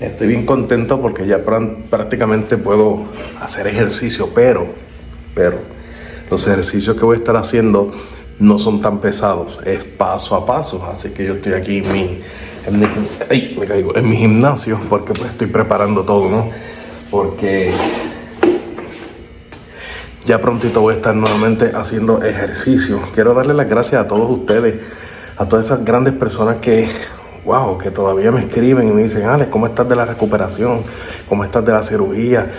Estoy bien contento porque ya prácticamente puedo hacer ejercicio, pero los ejercicios que voy a estar haciendo no son tan pesados, es paso a paso. Así que yo estoy aquí en mi gimnasio porque pues estoy preparando todo, ¿no? Porque ya prontito voy a estar nuevamente haciendo ejercicio. Quiero darle las gracias a todos ustedes, a todas esas grandes personas que todavía me escriben y me dicen: Alex, ¿cómo estás de la recuperación? ¿Cómo estás de la cirugía?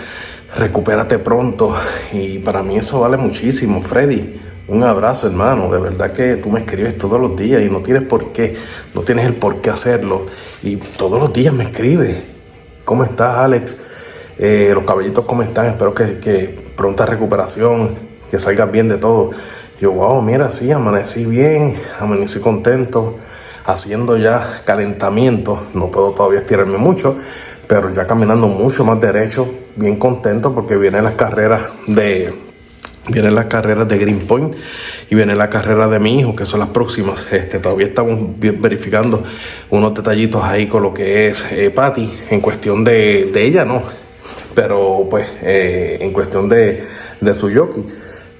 Recupérate pronto. Y para mí eso vale muchísimo. Freddy, un abrazo, hermano. De verdad que tú me escribes todos los días y no tienes el por qué hacerlo. Y todos los días me escribes: ¿cómo estás, Alex? Los cabellitos, ¿cómo están? Espero que pronta recuperación, que salgas bien de todo. Yo, mira, sí, amanecí bien, amanecí contento, haciendo ya calentamiento. No puedo todavía estirarme mucho, pero ya caminando mucho más derecho, bien contento porque vienen las carreras de Greenpoint y viene la carrera de mi hijo, que son las próximas. Todavía estamos verificando unos detallitos ahí con lo que es Patty, en cuestión de ella, no, pero pues en cuestión de su jockey.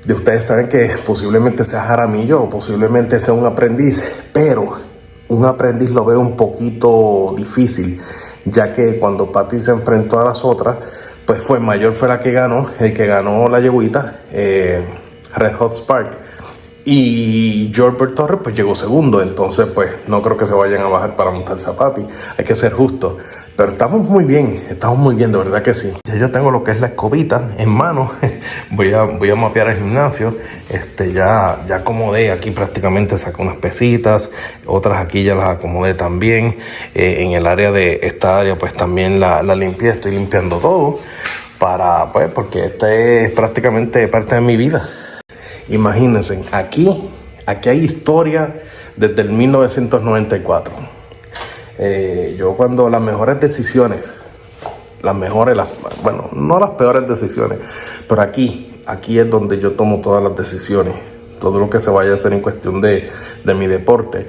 De ustedes saben que posiblemente sea Jaramillo o posiblemente sea un aprendiz, pero un aprendiz lo veo un poquito difícil, ya que cuando Patty se enfrentó a las otras, pues Mayor fue la que ganó, el que ganó la yeguita, Red Hot Spark, y George Torres pues llegó segundo. Entonces pues no creo que se vayan a bajar para montarse a Patty, hay que ser justos. Pero estamos muy bien, de verdad que sí. Ya yo tengo lo que es la escobita en mano. voy a mapear el gimnasio. Ya acomodé aquí, prácticamente saqué unas pesitas, otras aquí ya las acomodé también. En el área de esta área pues también la limpié, estoy limpiando todo porque esta es prácticamente parte de mi vida. Imagínense, aquí hay historia desde el 1994. Yo cuando las mejores decisiones, no las peores decisiones, pero aquí es donde yo tomo todas las decisiones, todo lo que se vaya a hacer en cuestión de mi deporte,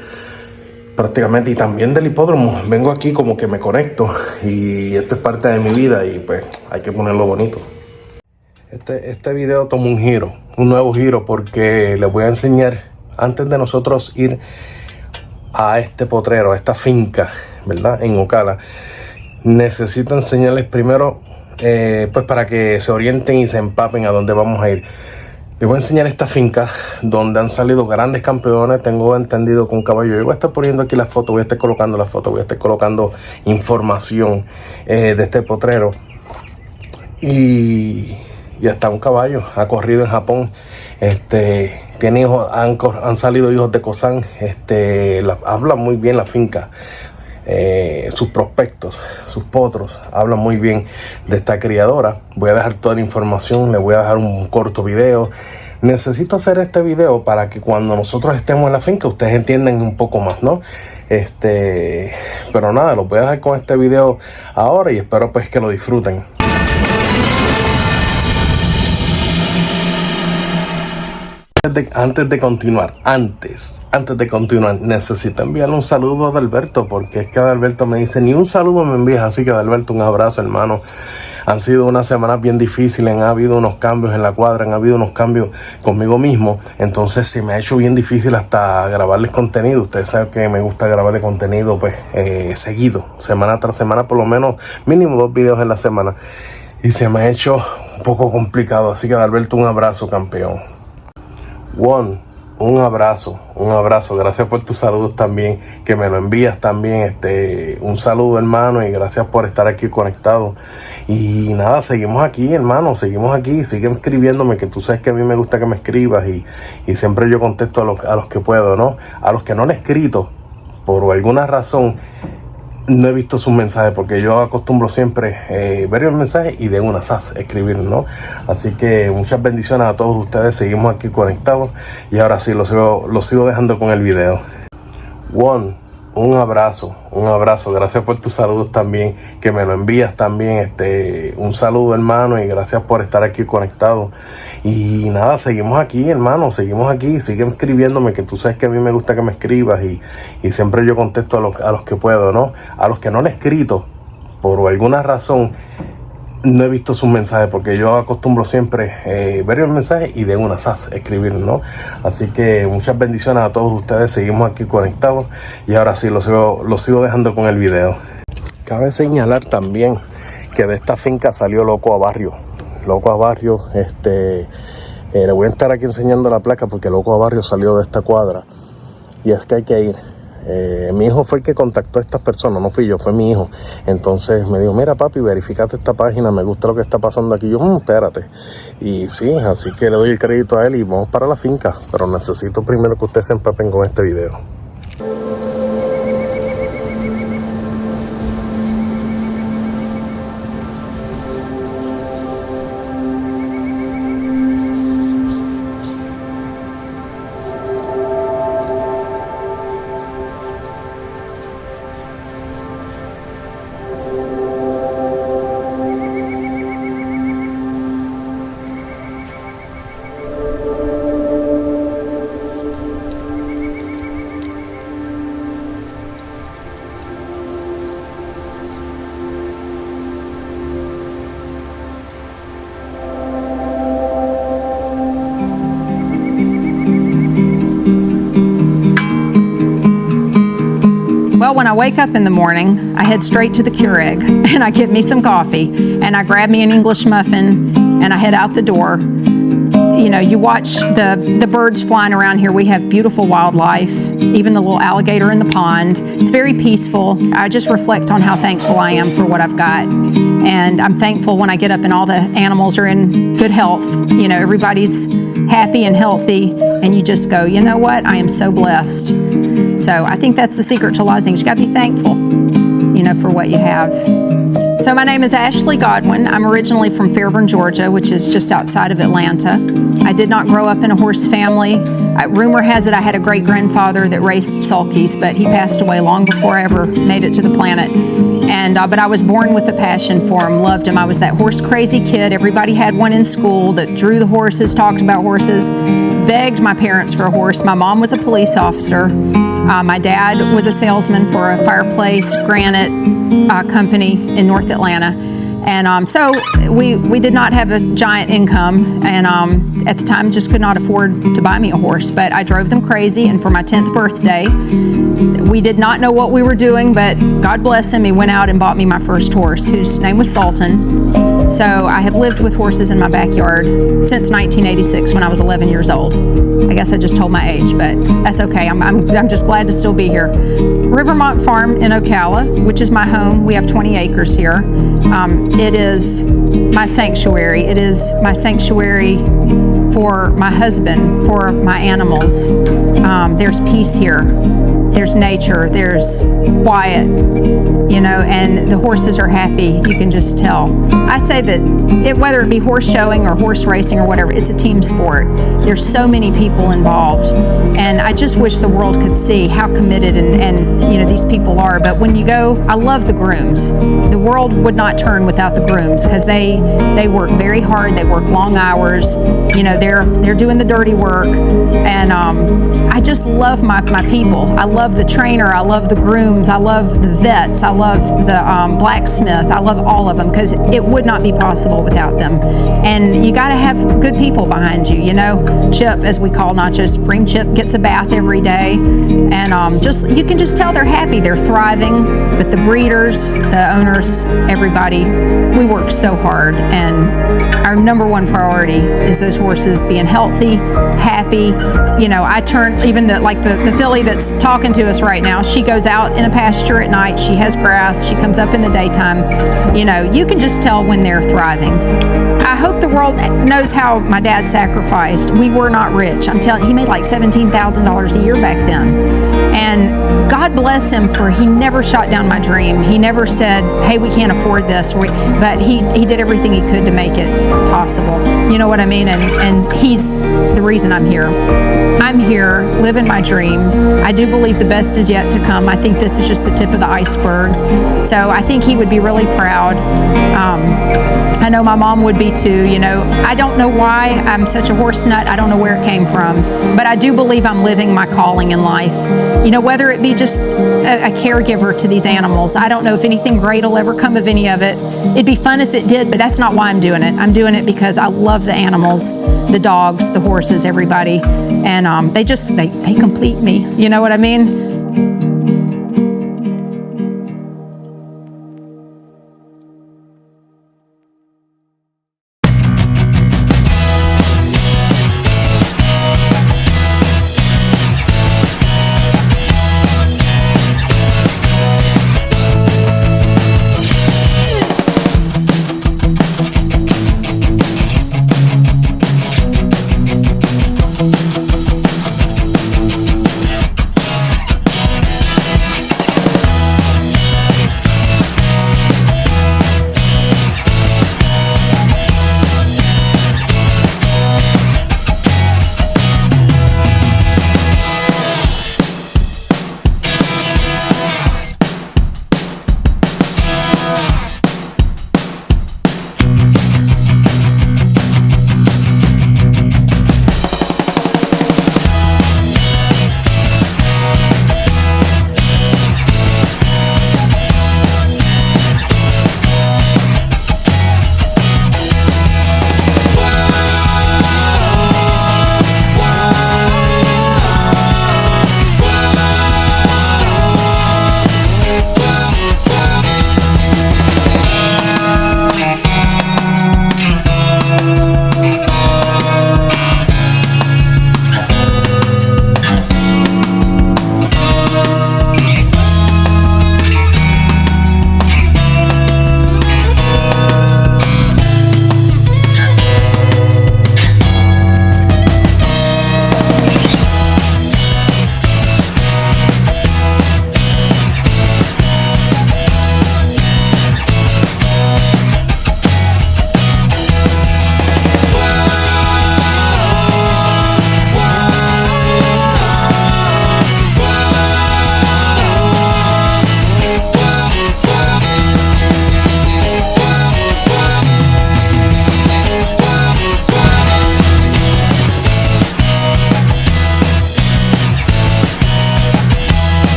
prácticamente, y también del hipódromo. Vengo aquí como que me conecto y esto es parte de mi vida y pues hay que ponerlo bonito. Este video toma un nuevo giro, porque les voy a enseñar, antes de nosotros ir a este potrero, a esta finca, ¿verdad? En Ocala, necesito enseñarles primero, pues para que se orienten y se empapen a dónde vamos a ir. Les voy a enseñar esta finca donde han salido grandes campeones. Tengo entendido con caballo. Yo voy a estar poniendo aquí la foto, voy a estar colocando información de este potrero. Y hasta un caballo ha corrido en Japón. Tiene hijos, han salido hijos de Kogan. Habla muy bien la finca, sus prospectos, sus potros, hablan muy bien de esta criadora. Voy a dejar toda la información, le voy a dejar un corto video. Necesito hacer este video para que cuando nosotros estemos en la finca ustedes entiendan un poco más, ¿no? Pero nada, los voy a dejar con este video ahora y espero pues que lo disfruten. Antes de continuar, necesito enviarle un saludo a Adalberto, porque es que Adalberto me dice: ni un saludo me envías. Así que Adalberto, un abrazo, hermano. Han sido unas semanas bien difíciles, ha habido unos cambios en la cuadra, han habido unos cambios conmigo mismo, entonces se me ha hecho bien difícil hasta grabarles contenido. Ustedes saben que me gusta grabarle contenido pues seguido, semana tras semana, por lo menos mínimo 2 videos en la semana, y se me ha hecho un poco complicado. Así que Adalberto, un abrazo, campeón. Un abrazo, gracias por tus saludos también, que me lo envías también, un saludo, hermano, y gracias por estar aquí conectado. Y nada, seguimos aquí, hermano, sigue escribiéndome, que tú sabes que a mí me gusta que me escribas, y siempre yo contesto a los que puedo, ¿no? A los que no le he escrito, por alguna razón, no he visto sus mensajes, porque yo acostumbro siempre ver el mensaje y de una escribir, ¿no? Así que muchas bendiciones a todos ustedes. Seguimos aquí conectados y ahora sí lo sigo dejando con el video. Un abrazo, gracias por tus saludos también, que me lo envías también, un saludo, hermano, y gracias por estar aquí conectado. Y nada, seguimos aquí, hermano, sigue escribiéndome, que tú sabes que a mí me gusta que me escribas, y siempre yo contesto a los que puedo, ¿no? A los que no le he escrito, por alguna razón no he visto sus mensajes, porque yo acostumbro siempre ver el mensaje y de una escribir, ¿no? Así que muchas bendiciones a todos ustedes. Seguimos aquí conectados y ahora sí lo sigo dejando con el video. Cabe señalar también que de esta finca salió Loco Abarrio. Loco Abarrio, le voy a estar aquí enseñando la placa porque Loco Abarrio salió de esta cuadra y es que hay que ir. Mi hijo fue el que contactó a estas personas, no fui yo, fue mi hijo. Entonces me dijo, mira papi, verificate esta página, me gusta lo que está pasando aquí. Yo, espérate. Y sí, así que le doy el crédito a él y vamos para la finca. Pero necesito primero que ustedes se empapen con este video. Well, when I wake up in the morning, I head straight to the Keurig and I get me some coffee and I grab me an English muffin and I head out the door. You know, you watch the birds flying around here. We have beautiful wildlife, even the little alligator in the pond. It's very peaceful. I just reflect on how thankful I am for what I've got. And I'm thankful when I get up and all the animals are in good health. You know, everybody's happy and healthy. And you just go, you know what? I am so blessed. So I think that's the secret to a lot of things. You got to be thankful, you know, for what you have. So my name is Ashley Godwin. I'm originally from Fairburn, Georgia, which is just outside of Atlanta. I did not grow up in a horse family. Rumor has it I had a great-grandfather that raced sulkies, but he passed away long before I ever made it to the planet. But I was born with a passion for him, loved him. I was that horse-crazy kid. Everybody had one in school that drew the horses, talked about horses, begged my parents for a horse. My mom was a police officer. My dad was a salesman for a fireplace granite company in North Atlanta. And so we did not have a giant income, and at the time just could not afford to buy me a horse, but I drove them crazy. And for my 10th birthday, we did not know what we were doing, but God bless him, he went out and bought me my first horse, whose name was Sultan. So I have lived with horses in my backyard since 1986 when I was 11 years old. I guess I just told my age, but that's okay. I'm just glad to still be here. Rivermont Farm in Ocala, which is my home. We have 20 acres here. It is my sanctuary. It is my sanctuary for my husband, for my animals. There's peace here. There's nature. There's quiet, you know, and the horses are happy. You can just tell. I say that whether it be horse showing or horse racing or whatever, it's a team sport. There's so many people involved, and I just wish the world could see how committed and you know these people are. But when you go, I love the grooms. The world would not turn without the grooms because they work very hard. They work long hours. You know, they're doing the dirty work, and I just love my people. I love the trainer. I love the grooms. I love the vets. I love the blacksmith. I love all of them because it would not be possible without them. And you got to have good people behind you. You know, Chip, as we call Nachos, Spring Chip gets a bath every day, and just you can just tell they're happy. They're thriving. But the breeders, the owners, everybody, we work so hard, and our number one priority is those horses being healthy, happy. You know, I turn even the filly that's talking to us right now. She goes out in a pasture at night. She has grass. She comes up in the daytime. You know, you can just tell when they're thriving. I hope the world knows how my dad sacrificed. We were not rich. I'm telling you, he made like $17,000 a year back then. And God bless him for he never shot down my dream. He never said, hey, we can't afford this. But he did everything he could to make it possible. You know what I mean? And he's the reason I'm here. I'm here living my dream. I do believe the best is yet to come. I think this is just the tip of the iceberg. So I think he would be really proud. I know my mom would be too. You know, I don't know why I'm such a horse nut. I don't know where it came from. But I do believe I'm living my calling in life. You know, whether it be just a caregiver to these animals. I don't know if anything great will ever come of any of it. It'd be fun if it did, but that's not why I'm doing it. I'm doing it because I love the animals, the dogs, the horses, everybody. And they complete me. You know what I mean?